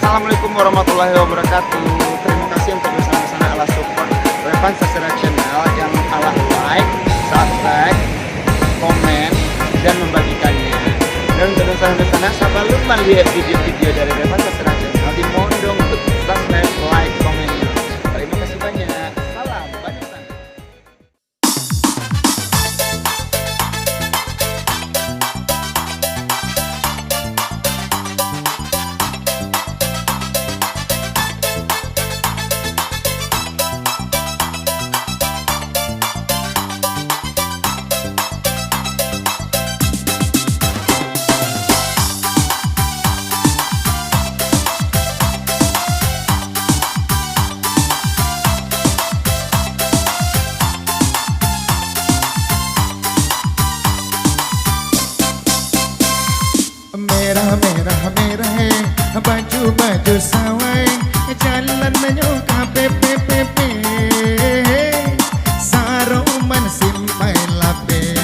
Assalamualaikum warahmatullahi wabarakatuh. Terima kasih untuk bersama-sama Allah support Revan Sastra Channel yang Allah like, subscribe, komen, dan membagikannya. Dan untuk sana sampai lupa lihat video-video dari Revan Sastra Channel di mondong untuk subscribe, like, komennya. Terima kasih banyak. Salam banyak sana. Merah hai baju sawai jalan menyoka pepe saroman simpai lape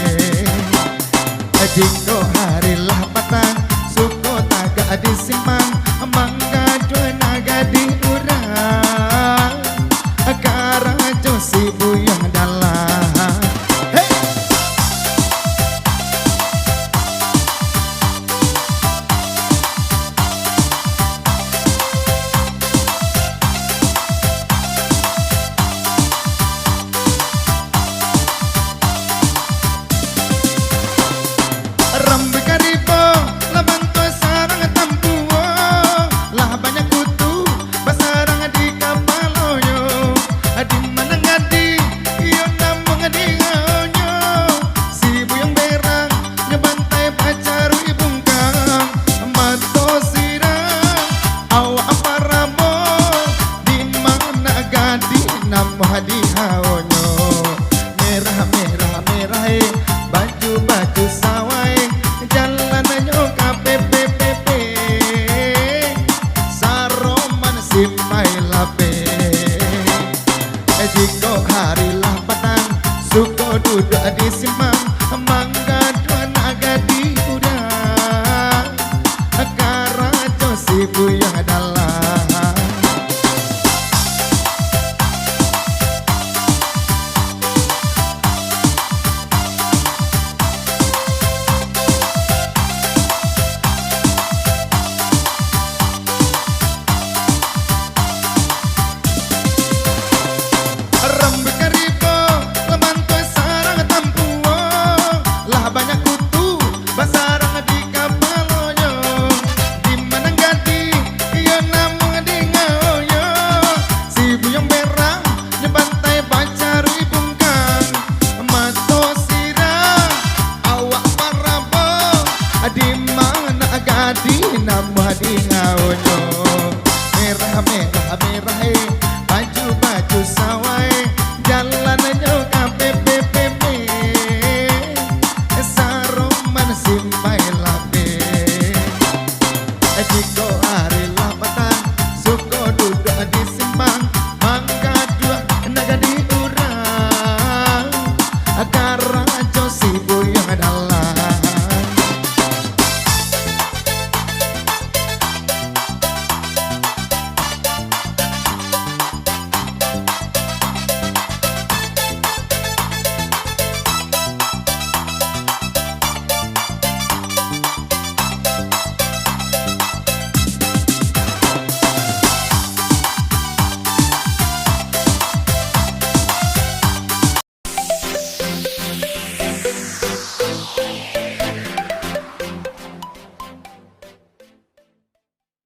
jiko harilah patang suko taga disimpang mangga dua naga diurang karajo sibu yang dalam. Hadi haonyo merah baju sawai jalan nyoka pepe saroman simpai lape jiko harilah petang suko duduk di simpang mangga dua naga di udang karajo sibu yang dalam. Hadi ngaonyo merah baju sawai jalan nyoka pepe saroman simpai lape jiko